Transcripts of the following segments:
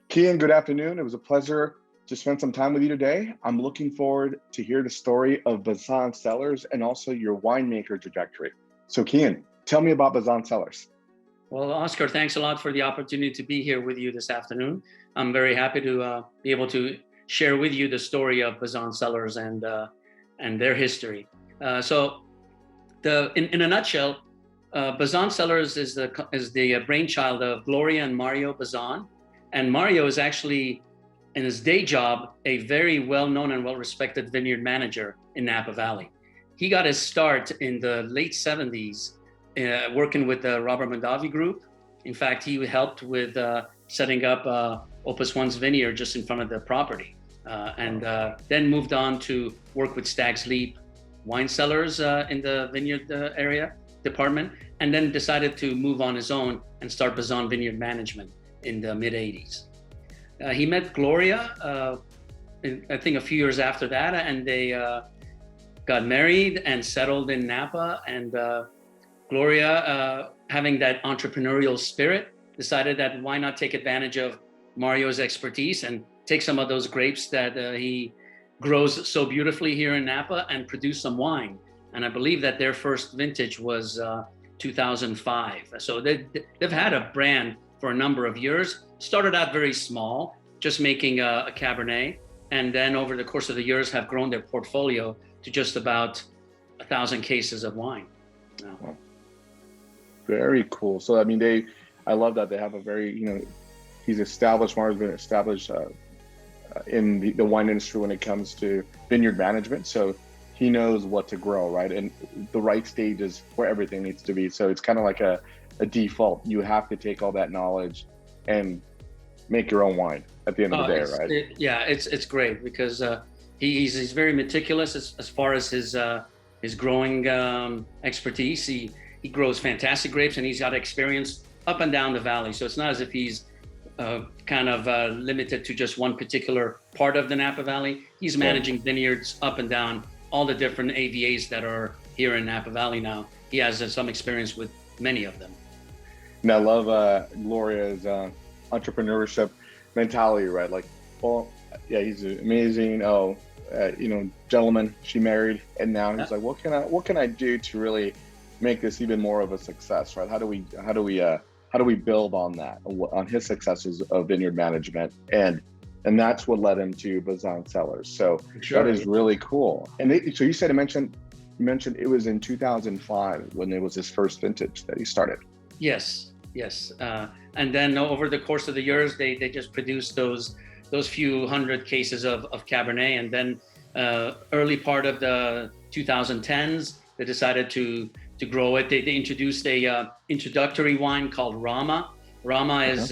Kian, good afternoon. It was a pleasure to spend some time with you today. I'm looking forward to hear the story of Bazán Cellars and also your winemaker trajectory. So Kian, tell me about Bazán Cellars. Well, Oscar, thanks a lot for the opportunity to be here with you this afternoon. I'm very happy to be able to share with you the story of Bazán Cellars and their history. In a nutshell, Bazán Cellars is the brainchild of Gloria and Mario Bazán. And Mario is actually, in his day job, a very well-known and well-respected vineyard manager in Napa Valley. He got his start in the late 70s working with the Robert Mondavi group. In fact, he helped with setting up Opus One's vineyard just in front of the property. Then moved on to work with Stag's Leap wine cellars in the vineyard area department, and then decided to move on his own and start Bazan Vineyard Management in the mid 80s. He met Gloria, I think a few years after that, and they got married and settled in Napa. And Gloria, having that entrepreneurial spirit, decided that why not take advantage of Mario's expertise and take some of those grapes that he grows so beautifully here in Napa and produce some wine. And I believe that their first vintage was 2005. So they've had a brand for a number of years. Started out very small, just making a Cabernet. And then over the course of the years have grown their portfolio to just about 1,000 cases of wine. Wow. Very cool. So, I mean, I love that they have a very, he's established, Mario's been established in the wine industry when it comes to vineyard management. So he knows what to grow, right? And the right stages where everything needs to be. So it's kind of like a default. You have to take all that knowledge and make your own wine at the end of the day, right? It's great because he's very meticulous as far as his growing expertise. He grows fantastic grapes, and he's got experience up and down the valley. So it's not as if he's limited to just one particular part of the Napa Valley. He's managing vineyards up and down all the different AVAs that are here in Napa Valley now. He has some experience with many of them. And I love Gloria's entrepreneurship mentality, right? Like, well, yeah, he's amazing. Gentleman, she married, and now he's like, what can I do to really make this even more of a success, right? How do we build on that, on his successes of vineyard management, and that's what led him to Bazán Cellars. So that is really cool. And so you mentioned it was in 2005 when it was his first vintage that he started. Yes. And then over the course of the years, they just produced those few hundred cases of Cabernet. And then early part of the 2010s, they decided to grow it. They introduced a introductory wine called Rama. Rama is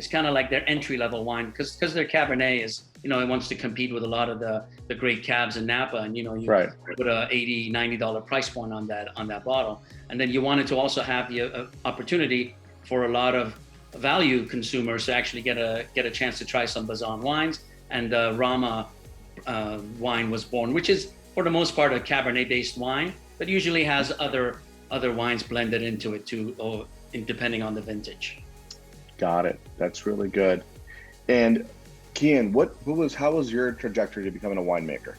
kind of like their entry level wine because their Cabernet is, it wants to compete with a lot of the great cabs in Napa, and you put a $80, $90 price point on that bottle. And then you wanted to also have the opportunity for a lot of value consumers to actually get a chance to try some Bazan wines. And Rama wine was born, which is for the most part a Cabernet based wine, but usually has other wines blended into it too, depending on the vintage. Got it. That's really good. And Kian, how was your trajectory to becoming a winemaker?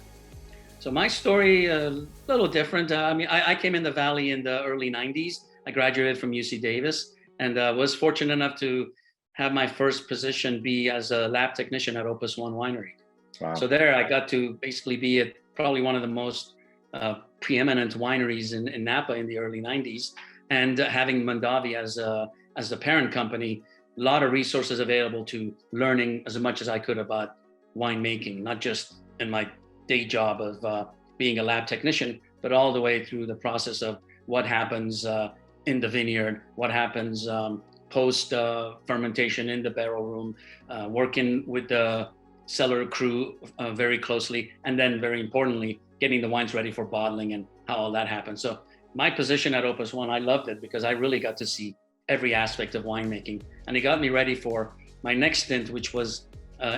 So my story a little different. I came in the Valley in the early 90s. I graduated from UC Davis and was fortunate enough to have my first position be as a lab technician at Opus One Winery. Wow. So there I got to basically be at probably one of the most preeminent wineries in Napa in the early 90s, and having Mondavi as the parent company, a lot of resources available to learning as much as I could about winemaking, not just in my day job of being a lab technician, but all the way through the process of what happens in the vineyard, what happens post fermentation in the barrel room, working with the cellar crew very closely, and then very importantly, getting the wines ready for bottling and how all that happens. So my position at Opus One, I loved it because I really got to see every aspect of winemaking, and it got me ready for my next stint, which was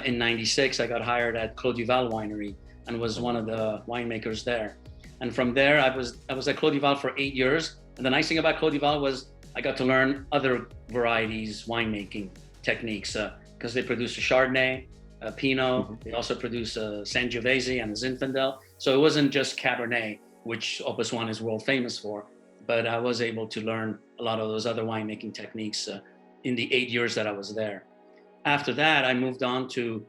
in '96. I got hired at Clos du Val Winery and was one of the winemakers there. And from there, I was at Clos du Val for 8 years. And the nice thing about Clos du Val was I got to learn other varieties, winemaking techniques, because they produce a Chardonnay, a Pinot. They also produce a Sangiovese and a Zinfandel. So it wasn't just Cabernet, which Opus One is world famous for, but I was able to learn a lot of those other winemaking techniques in the 8 years that I was there. After that, I moved on to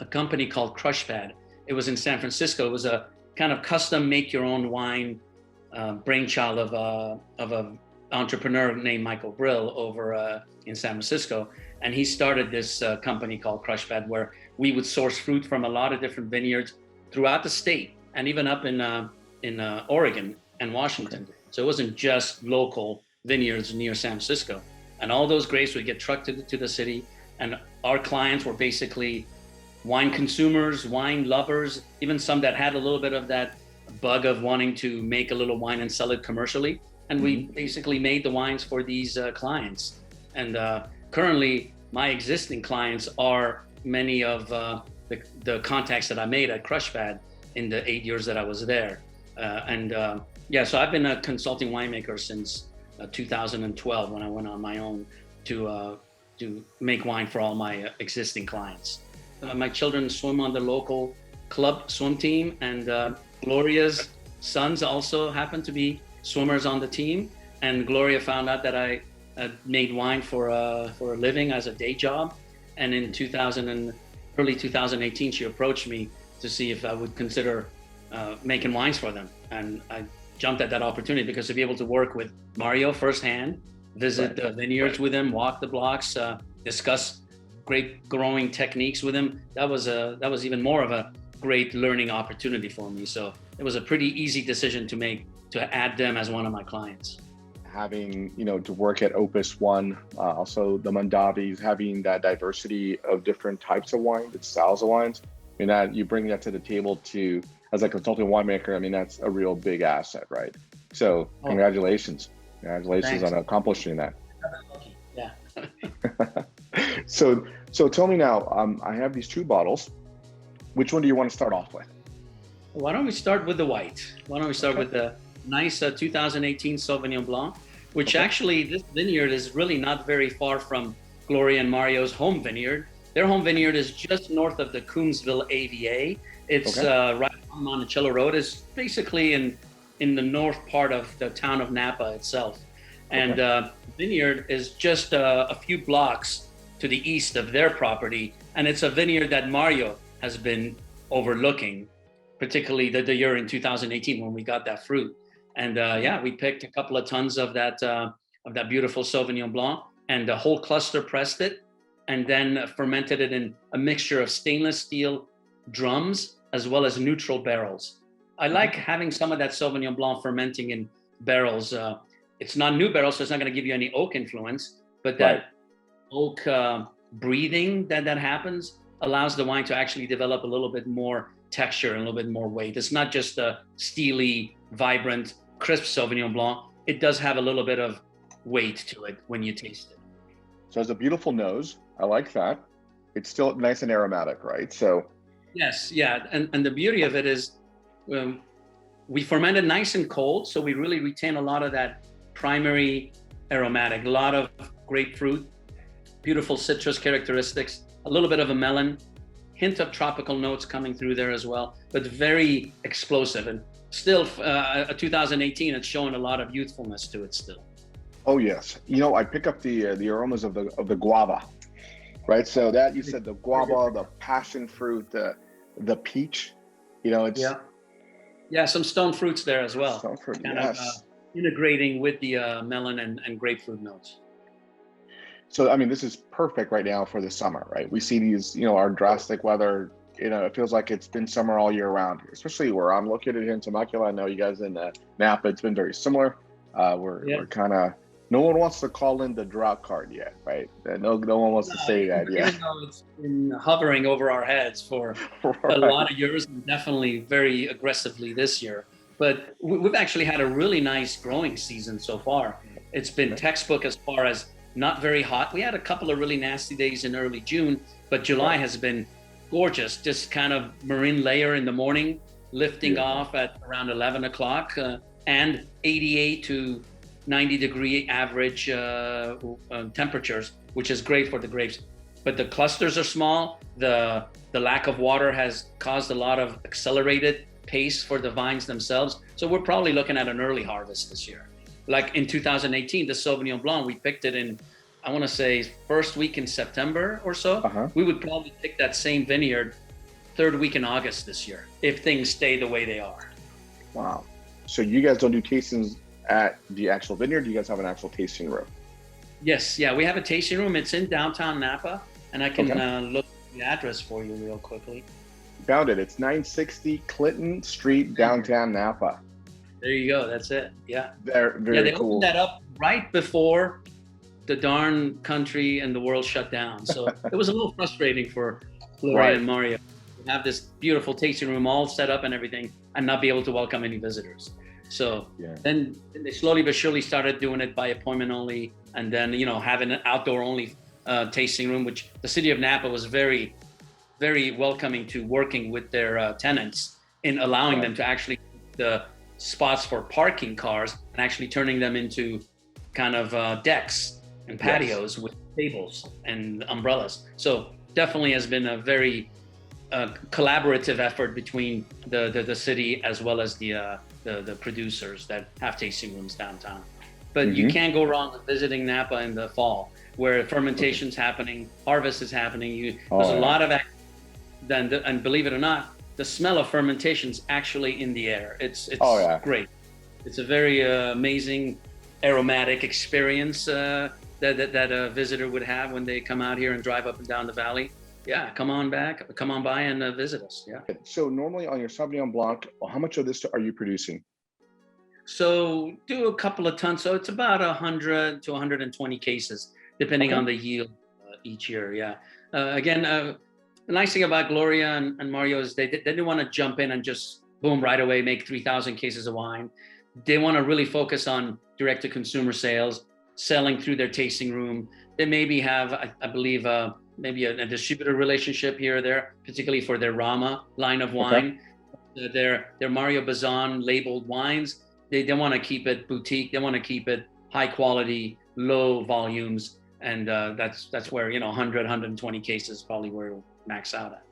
a company called Crushpad. It was in San Francisco. It was a kind of custom make your own wine brainchild of an entrepreneur named Michael Brill over in San Francisco. And he started this company called Crushpad, where we would source fruit from a lot of different vineyards throughout the state and even up in Oregon and Washington. So it wasn't just local vineyards near San Francisco. And all those grapes would get trucked to the city. And our clients were basically wine consumers, wine lovers, even some that had a little bit of that bug of wanting to make a little wine and sell it commercially. And we basically made the wines for these clients. And currently, my existing clients are many of the contacts that I made at Crushpad in the 8 years that I was there. So I've been a consulting winemaker since 2012 when I went on my own to make wine for all my existing clients. My children swim on the local club swim team, and Gloria's sons also happen to be swimmers on the team. And Gloria found out that I made wine for a living as a day job. And in early 2018, she approached me to see if I would consider making wines for them. And I jumped at that opportunity because to be able to work with Mario firsthand, visit the vineyards with him, walk the blocks, discuss grape growing techniques with him, that was even more of a great learning opportunity for me. So it was a pretty easy decision to make to add them as one of my clients. Having, to work at Opus One, also the Mondavis, having that diversity of different types of wine, the styles of wines, that you bring that to the table as a consulting winemaker, that's a real big asset, right? So congratulations. Congratulations on accomplishing that. Yeah. So tell me now, I have these 2 bottles. Which one do you want to start off with? Why don't we start with the white? Why don't we start with the nice 2018 Sauvignon Blanc, which actually this vineyard is really not very far from Gloria and Mario's home vineyard. Their home vineyard is just north of the Coombsville AVA. It's right on Monticello Road. It's basically in the north part of the town of Napa itself. And the vineyard is just a few blocks to the east of their property. And it's a vineyard that Mario has been overlooking, particularly the year in 2018 when we got that fruit. And we picked a couple of tons of that beautiful Sauvignon Blanc, and the whole cluster pressed it, and then fermented it in a mixture of stainless steel drums as well as neutral barrels. I like having some of that Sauvignon Blanc fermenting in barrels. It's not new barrels, so it's not going to give you any oak influence, but that oak breathing that happens allows the wine to actually develop a little bit more texture and a little bit more weight. It's not just a steely, vibrant, crisp Sauvignon Blanc. It does have a little bit of weight to it when you taste it. So it's a beautiful nose. I like that. It's still nice and aromatic, right? So yes, yeah. And the beauty of it is we ferment it nice and cold, so we really retain a lot of that primary aromatic, a lot of grapefruit, beautiful citrus characteristics, a little bit of a melon, hint of tropical notes coming through there as well, but very explosive. And still, 2018, it's showing a lot of youthfulness to it still. Oh yes, I pick up the aromas of the guava, right? So that you said the guava, the passion fruit, the peach, it's some stone fruits there as well. Stone fruit, kind of integrating with the melon and grapefruit notes. So this is perfect right now for the summer, right? We see these, our drastic weather. It feels like it's been summer all year round, especially where I'm located here in Temecula. I know you guys in Napa, it's been very similar. We're kind of, no one wants to call in the drought card yet, right? No one wants to say that yet. Even though it's been hovering over our heads for a lot of years, and definitely very aggressively this year. But we've actually had a really nice growing season so far. It's been textbook as far as not very hot. We had a couple of really nasty days in early June, but July has been gorgeous. Just kind of marine layer in the morning, lifting off at around 11 o'clock, and 88 to 90 degree average temperatures, which is great for the grapes. but the clusters are small. The lack of water has caused a lot of accelerated pace for the vines themselves. So we're probably looking at an early harvest this year. Like in 2018, the Sauvignon Blanc, we picked it in, I want to say, first week in September or so. We would probably pick that same vineyard third week in August this year, if things stay the way they are. Wow. So you guys don't do tastings at the actual vineyard? You guys have an actual tasting room? Yes, yeah, we have a tasting room. It's in downtown Napa, and I can look at the address for you real quickly. Found it. It's 960 Clinton Street, downtown Napa. There you go. That's it. Yeah. Very they cool. opened that up right before the darn country and the world shut down. So it was a little frustrating for Gloria and Mario to have this beautiful tasting room all set up and everything and not be able to welcome any visitors. So then they slowly but surely started doing it by appointment only, and then, you know, having an outdoor only tasting room, which the city of Napa was very, very welcoming to working with their tenants in allowing them to actually the spots for parking cars and actually turning them into kind of decks and patios with tables and umbrellas. So definitely has been a very collaborative effort between the city as well as the producers that have tasting rooms downtown. But you can't go wrong with visiting Napa in the fall, where fermentation's happening, harvest is happening. There's a lot of and believe it or not, the smell of fermentation's actually in the air. It's great. It's a very amazing aromatic experience that a visitor would have when they come out here and drive up and down the valley. Yeah, come on by and visit us. Yeah. So normally on your Sauvignon Blanc, how much of this are you producing? So do a couple of tons. So it's about 100 to 120 cases, depending on the yield each year. Yeah. Again, the nice thing about Gloria and Mario is they didn't want to jump in and just boom right away make 3,000 cases of wine. They want to really focus on direct to consumer sales, selling through their tasting room. They maybe have, I believe, maybe a distributor relationship here or there, particularly for their Rama line of wine. Their Mario Bazán labeled wines, they want to keep it boutique. They want to keep it high quality, low volumes. And that's where, 100, 120 cases probably where it'll max out at.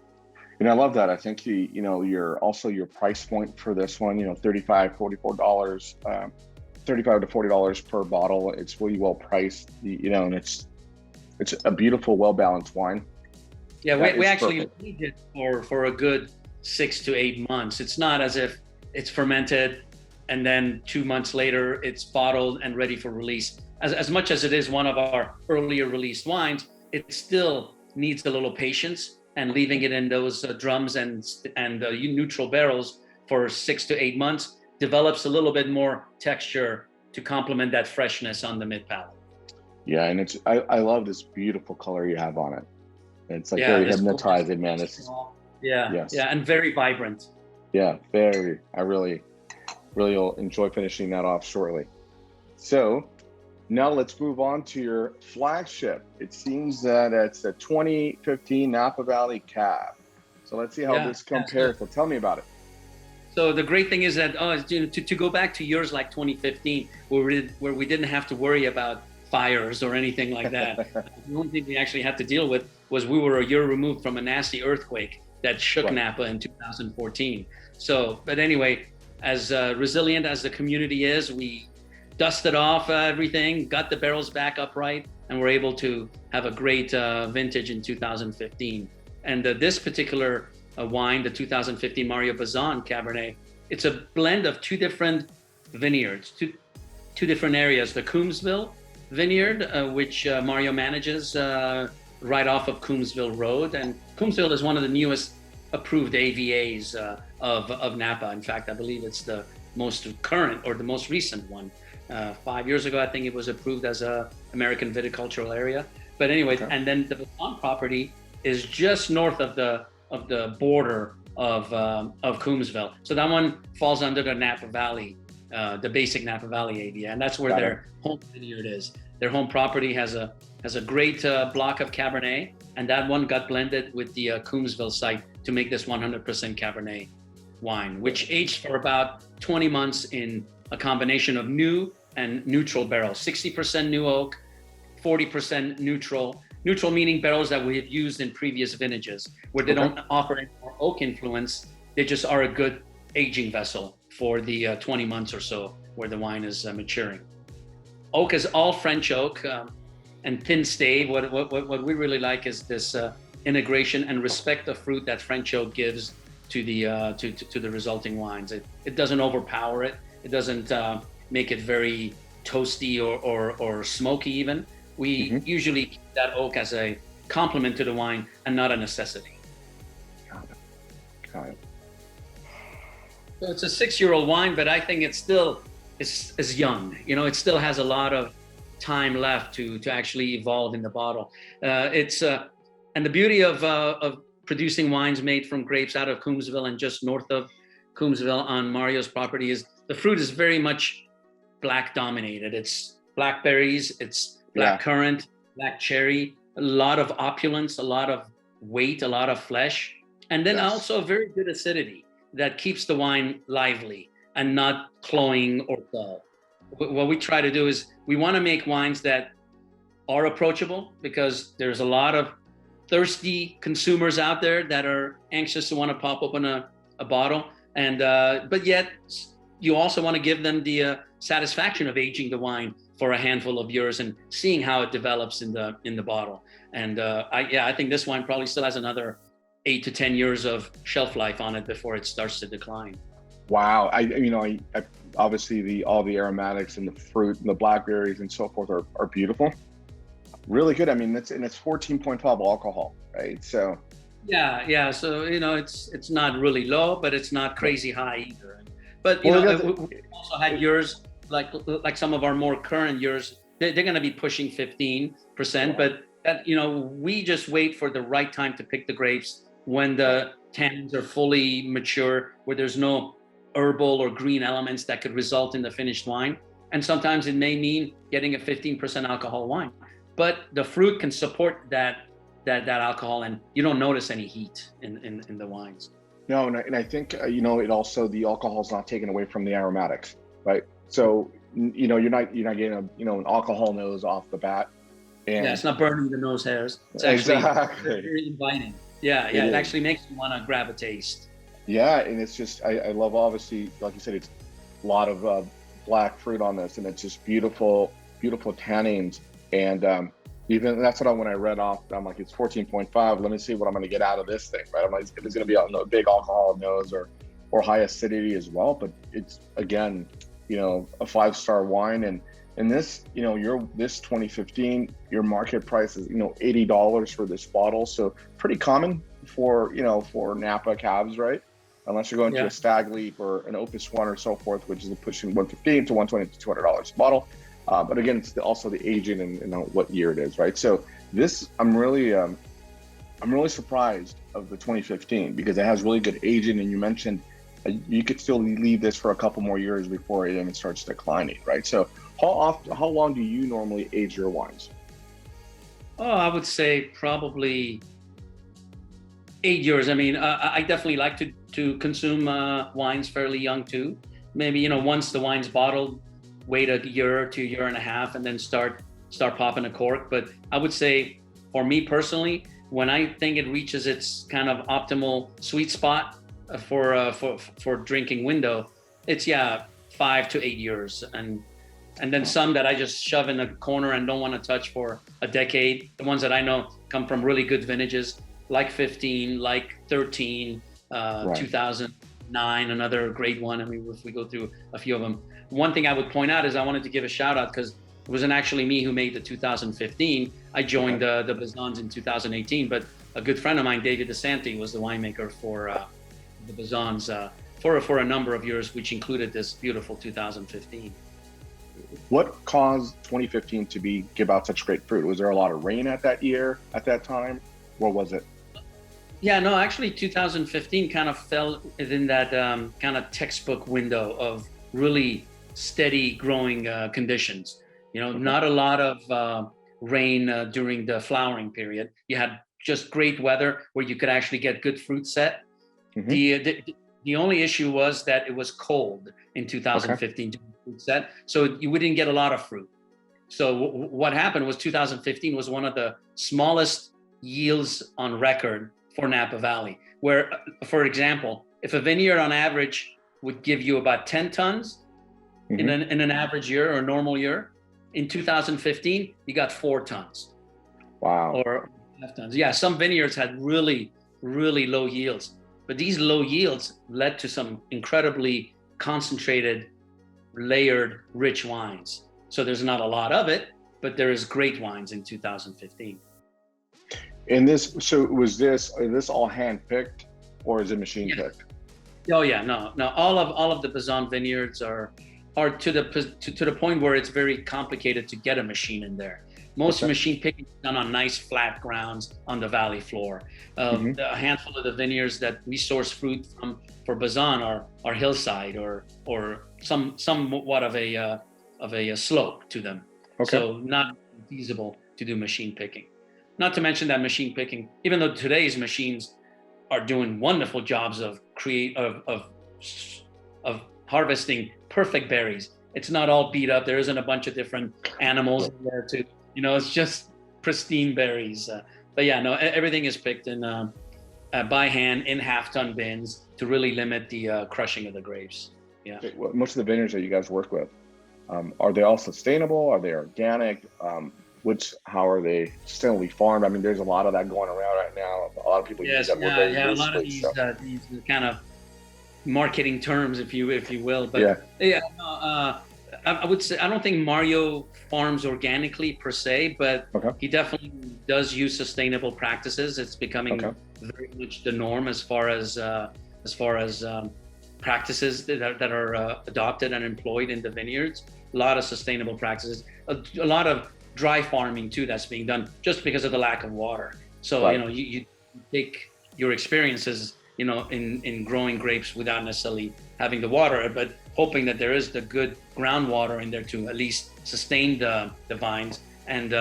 And I love that. I think your price point for this one, $35, $44, $35 to $40 per bottle. It's really well priced, and it's a beautiful, well-balanced wine. Yeah, we actually aged it for a good 6 to 8 months. It's not as if it's fermented and then 2 months later it's bottled and ready for release. As much as it is one of our earlier released wines, it still needs a little patience, and leaving it in those drums and neutral barrels for 6 to 8 months develops a little bit more texture to complement that freshness on the mid palate. Yeah, and I love this beautiful color you have on it. It's like very hypnotizing, man. And very vibrant. Yeah, very. I really will enjoy finishing that off shortly. So now let's move on to your flagship. It seems that it's a 2015 Napa Valley Cab. So let's see how this compares. So tell me about it. So the great thing is that to go back to years like 2015, where we didn't have to worry about fires or anything like that. The only thing we actually had to deal with was we were a year removed from a nasty earthquake that shook Napa in 2014. So, but anyway, as resilient as the community is, we dusted off everything, got the barrels back upright, and were able to have a great vintage in 2015. And this particular wine, the 2015 Mario Bazán Cabernet, it's a blend of two different vineyards, two different areas. The Coombsville vineyard, which Mario manages right off of Coombsville Road. And Coombsville is one of the newest approved AVAs of Napa. In fact, I believe it's the most current or the most recent one. 5 years ago, I think it was approved as a American viticultural area. But anyway, and then the Bazan property is just north of the border of Coombsville. So that one falls under the Napa Valley, the basic Napa Valley AVA, and that's where their home vineyard is. Their home property has a great block of Cabernet, and that one got blended with the Coombsville site to make this 100% Cabernet wine, which aged for about 20 months in a combination of new and neutral barrels, 60% new oak, 40% neutral, Neutral meaning barrels that we have used in previous vintages, where they don't offer any more oak influence. They just are a good aging vessel for the 20 months or so where the wine is maturing. Oak is all French oak and thin stay. What we really like is this integration and respect of fruit that French oak gives to the resulting wines. It doesn't overpower it. It doesn't make it very toasty or smoky even. We usually keep that oak as a complement to the wine and not a necessity. Got it. So it's a 6-year-old wine, but I think it still is young. You know, it still has a lot of time left to actually evolve in the bottle. And the beauty of producing wines made from grapes out of Coombsville and just north of Coombsville on Mario's property is the fruit is very much black dominated. It's blackberries, it's black currant, black cherry, a lot of opulence, a lot of weight, a lot of flesh, and then also very good acidity that keeps the wine lively and not cloying or dull. What we try to do is we want to make wines that are approachable, because there's a lot of thirsty consumers out there that are anxious to want to pop open a bottle, and but yet you also want to give them the satisfaction of aging the wine for a handful of years and seeing how it develops in the bottle. And I think this wine probably still has another 8 to 10 years of shelf life on it before it starts to decline. Wow. I obviously all the aromatics and the fruit and the blackberries and so forth are beautiful. Really good. I mean, it's 14.5 alcohol, right? So yeah. So it's not really low, but it's not crazy high either. But we also had years like some of our more current years. They're going to be pushing 15%, but we just wait for the right time to pick the grapes when the tannins are fully mature, where there's no herbal or green elements that could result in the finished wine. And sometimes it may mean getting a 15% alcohol wine, but the fruit can support that alcohol, and you don't notice any heat in the wines. No, and I think it also, the alcohol is not taken away from the aromatics, right? So you're not getting an alcohol nose off the bat. And it's not burning the nose hairs. It's actually very inviting. Yeah, it actually makes you want to grab a taste. Yeah, and it's just I love, obviously, like you said, it's a lot of black fruit on this, and it's just beautiful tannins. And even that's when I read off, I'm like, it's 14.5. Let me see what I'm going to get out of this thing, right? I'm like, if it's going to be a big alcohol nose or high acidity as well, but it's again, a 5-star wine. And this, this 2015, your market price is, $80 for this bottle. So pretty common for Napa cabs, right? Unless you're going to a Stag Leap or an Opus One or so forth, which is pushing $115 to $120 to $200 a bottle. But again, it's also the aging and what year it is, right? So this, I'm really surprised of the 2015, because it has really good aging, and you mentioned you could still leave this for a couple more years before it even starts declining, right? So how long do you normally age your wines? Oh, I would say probably 8 years. I mean, I definitely like to consume wines fairly young too. Maybe, once the wine's bottled, wait a year to a year and a half, and then start popping a cork. But I would say, for me personally, when I think it reaches its kind of optimal sweet spot for drinking window, it's 5 to 8 years, and then some that I just shove in a corner and don't want to touch for a decade. The ones that I know come from really good vintages, like 15, like 13, 2009, another great one. I mean, if we go through a few of them. One thing I would point out is I wanted to give a shout out, because it wasn't actually me who made the 2015. I joined the Bazans in 2018, but a good friend of mine, David DeSanti, was the winemaker for the Bazans for a number of years, which included this beautiful 2015. What caused 2015 to give out such great fruit? Was there a lot of rain at that time? What was it? Yeah, no, actually 2015 kind of fell within that kind of textbook window of really steady growing conditions. Not a lot of rain during the flowering period. You had just great weather where you could actually get good fruit set. The only issue was that it was cold in 2015 during the fruit set, so you wouldn't get a lot of fruit. So what happened was 2015 was one of the smallest yields on record for Napa Valley, where, for example, if a vineyard on average would give you about 10 tons in an average year or normal year, in 2015, you got 4 tons. Wow. Or half tons. Yeah, some vineyards had really, really low yields, but these low yields led to some incredibly concentrated, layered, rich wines. So there's not a lot of it, but there is great wines in 2015. And this, so is this all hand picked or is it machine picked? Oh yeah, no. All of the Bazan vineyards are to the point where it's very complicated to get a machine in there. Most machine picking is done on nice flat grounds on the valley floor. A handful of the vineyards that we source fruit from for Bazan are hillside or somewhat of a slope to them. So not feasible to do machine picking. Not to mention that machine picking, even though today's machines are doing wonderful jobs of harvesting perfect berries, it's not all beat up. There isn't a bunch of different animals in there too. It's just pristine berries. But yeah, no, everything is picked in by hand in half-ton bins to really limit the crushing of the grapes. Yeah. Well, most of the vineyards that you guys work with, are they all sustainable? Are they organic? How are they sustainably farmed? I mean, there's a lot of that going around right now. A lot of people use that word. A lot of these kind of marketing terms, if you will. But I would say I don't think Mario farms organically per se, but he definitely does use sustainable practices. It's becoming very much the norm as far as practices that are adopted and employed in the vineyards. A lot of sustainable practices, a lot of dry farming too that's being done just because of the lack of water. So you take your experiences in growing grapes without necessarily having the water, but hoping that there is the good groundwater in there to at least sustain the vines and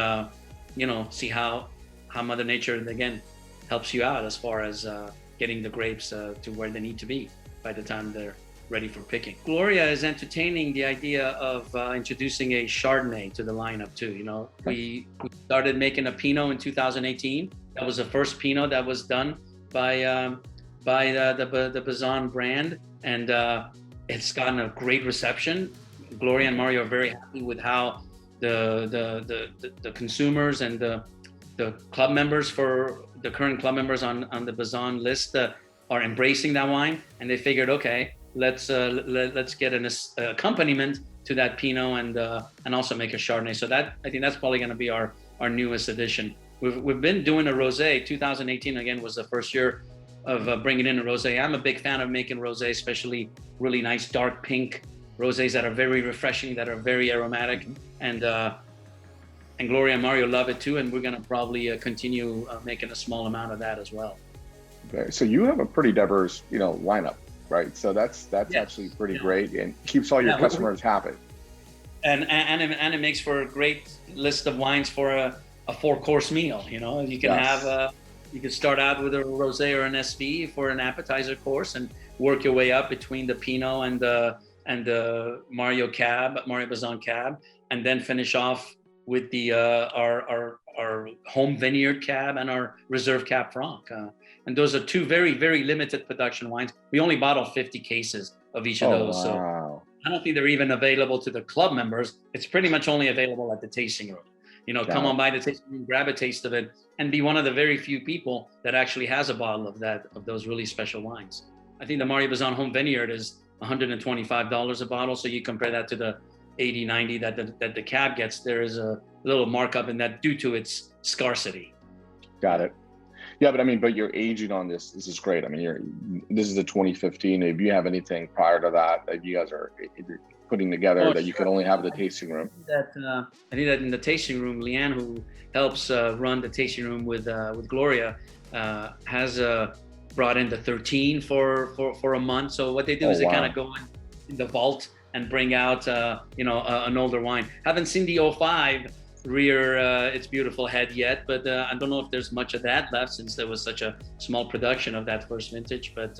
see how Mother Nature again helps you out as far as getting the grapes to where they need to be by the time they're ready for picking. Gloria is entertaining the idea of introducing a Chardonnay to the lineup too. We started making a Pinot in 2018. That was the first Pinot that was done by the Bazan brand, and it's gotten a great reception. Gloria and Mario are very happy with how the consumers and the club members for the current club members on the Bazan list are embracing that wine, and they figured, okay, let's get an accompaniment to that Pinot and also make a Chardonnay. So I think that's probably going to be our newest addition. We've been doing a rosé. 2018 again was the first year of bringing in a rosé. I'm a big fan of making rosé, especially really nice dark pink rosés that are very refreshing, that are very aromatic, and Gloria and Mario love it too. And we're going to probably continue making a small amount of that as well. Okay. So you have a pretty diverse, lineup, right? So that's actually pretty great and keeps all your customers happy. And it makes for a great list of wines for a 4-course meal. You can have you can start out with a rosé or an SV for an appetizer course and work your way up between the Pinot and the Mario Bazán Cab, and then finish off with the our home vineyard Cab and our reserve Cab Franc. And those are 2 very, very limited production wines. We only bottle 50 cases of each of those. Wow. So I don't think they're even available to the club members. It's pretty much only available at the tasting room. Come on by the tasting room, grab a taste of it, and be one of the very few people that actually has a bottle of those really special wines. I think the Mario Bazán Home Vineyard is $125 a bottle. So you compare that to the $80, $90 that the Cab gets. There is a little markup in that due to its scarcity. Got it. Yeah, but your aging on this is great. I mean, this is a 2015. If you have anything prior to that you guys are putting together that you can only have in the tasting room. I think that in the tasting room, Leanne, who helps run the tasting room with Gloria, has brought in the 13 for a month. So what they do is they kind of go in the vault and bring out an older wine. Haven't seen the 05 rear its beautiful head yet, but I don't know if there's much of that left since there was such a small production of that first vintage. But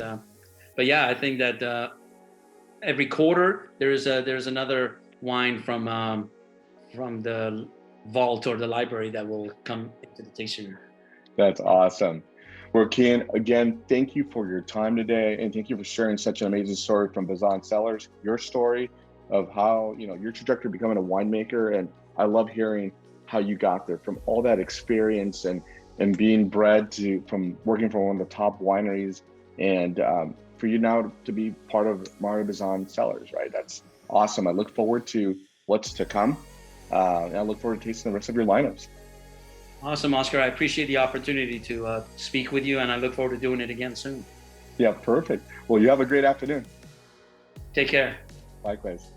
yeah, I think that every quarter there's another wine from from the vault or the library that will come into the tasting room. That's awesome. Well, Kian, again, thank you for your time today, and thank you for sharing such an amazing story from Bazán Cellars, your story of how, your trajectory becoming a winemaker. And I love hearing how you got there from all that experience and being bred from working for one of the top wineries, and for you now to be part of Mario Bazán Cellars, right? That's awesome. I look forward to what's to come. And I look forward to tasting the rest of your lineups. Awesome, Oscar. I appreciate the opportunity to speak with you, and I look forward to doing it again soon. Yeah, perfect. Well, you have a great afternoon. Take care. Likewise.